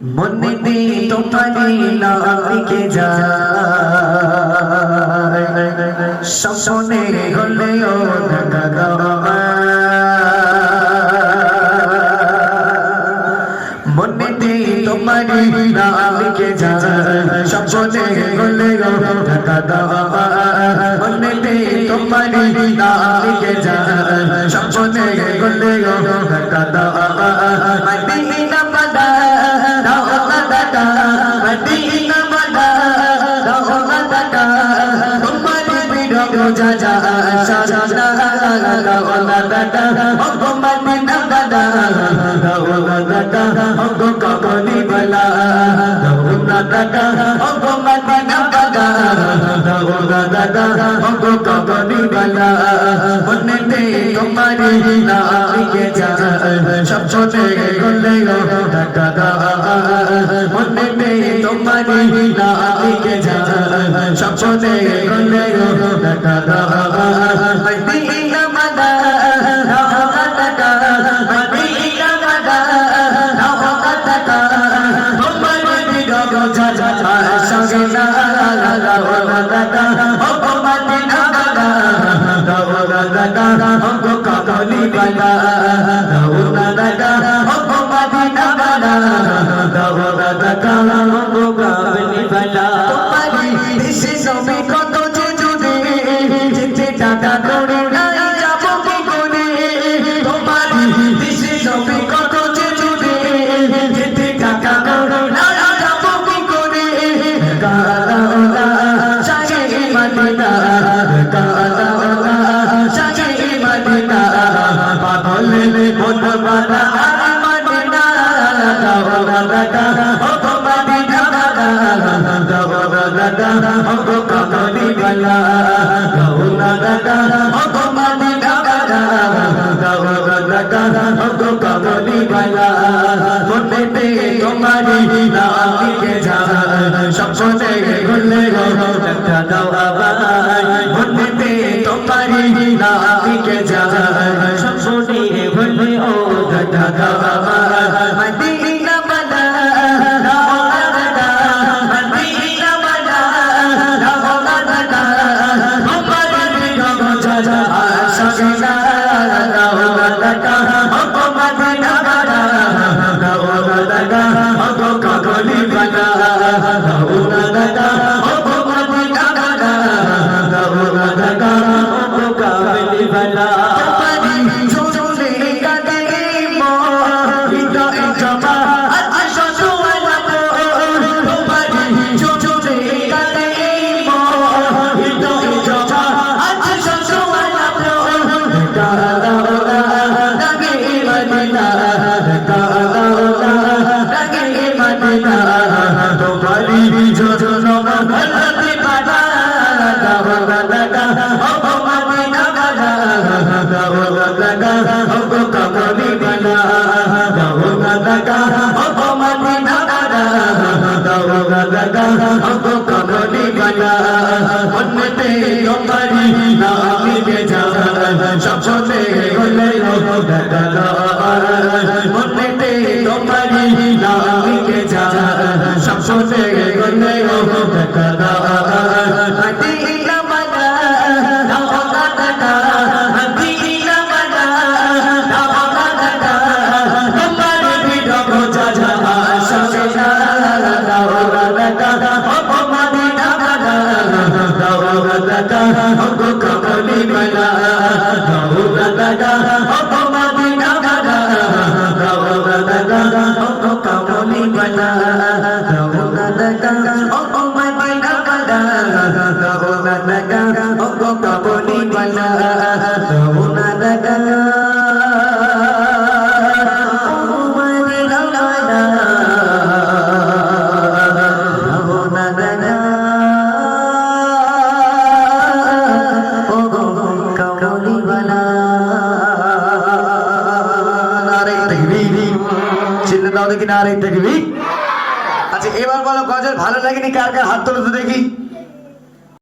মনে দি তোমারি নামকে যায় স্বপ্নে হলেও দেখা মনে দি তোমারি নামকে যায় স্বপ্নে হলেও দেখা মনে দি তোমারি নামকে যায় স্বপ্নে হলেও দেখা মদিনা বাদা মদিনা বাদা দাওয়াতা তোমারি বিরহ জাজা সাজা দাওয়াতা ও মদিনা বাদা দাওয়াতা ও কবলি বলা দাওয়াতা ও মদিনা বাদা দাওয়াতা ও কবলি বলা মনে দে তোমারি নামকে যায় স্বপ্নে হলেও দেখা মনে দে তোমারি নামকে যায় স্বপ্নে হলেও দেখা মদিনা বাদা দাওয়াতা মদিনা বাদা দাওয়াতা তোমারি বিরহ জাজা সাজা দাওয়াতা ও মদিনা বাদা দাওয়াতা ও কবলি বলা দাওয়াতা ও মদিনা বাদা দাওয়াতা ও কবলি বলা তোমারি দেশে সবে কত যে জুড়ে যেতে টাকা করে নাই যাব কি করে তোমারি দেশে সবে কত যে জুড়ে যেতে টাকা করে নাই যাব কি করে কালা শাহে মদিনা কালা শাহে মদিনা পাগল মন বানা মদিনা দাওয়াতা ও মদিনা দাওয়াতা ও কবলি বলা দাওয়াতা ও মদিনা দাওয়াতা ও কবলি বলা মনে দে তোমারি নামকে যায় স্বপ্নে হলেও দেখা দাও আবার মনে দে তোমারি নামকে যায় স্বপ্নে হলেও দেখা দাও আবার মদিনা বাদা দাওয়াতা মদিনা বাদা দাওয়াতা তোমারি বিরহ জাজা সাজা দাওয়াতা ও মদিনা বাদা দাওয়াতা ও কবলি বলা দাওয়াতা ও মদিনা বাদা দাওয়াতা ও কবলি বলা তোমারি চোখে কাঁদে হৃদয় জমা আজ সজওয়ালা তোমারি চোখে কাঁদে হৃদয় জমা আজ সজওয়ালা লাগে মদিনা লাগে মদিনা তোমারি যোজনা ভরতে পারা দাওয়াতা ও মদিনা বাদা দাওয়াতা ও কবলি বলা দাওয়াতা ও মদিনা বাদা দাওয়াতা ও কবলি বলা মনে দে তোমারি নামকে যায় স্বপ্নে হলেও দেখা মনে দে তোমারি নামকে যায় স্বপ্নে হলেও দেখা মদিনা বাদা দাওয়াতা মদিনা বাদা দাওয়াতা তোমারি বিরহ জাজা সাজা দাওয়াতা ও মদিনা বাদা দাওয়াতা ও কবলি বলা দাওয়াতা ও মদিনা বাদা দাওয়াতা ও কবলি বলা দাওয়াতা ও মদিনা বাদা দাওয়াতা ও কবলি বলা দাওয়াতা ও মদিনা বাদা দাওয়াতা ও কবলি বলা নারে তাকবীর চিল্লা দাও দেখি নারে তাকবীর। আচ্ছা এবার বলো গজল ভালো লাগেনি কার কার হাত তোলো তো দেখি।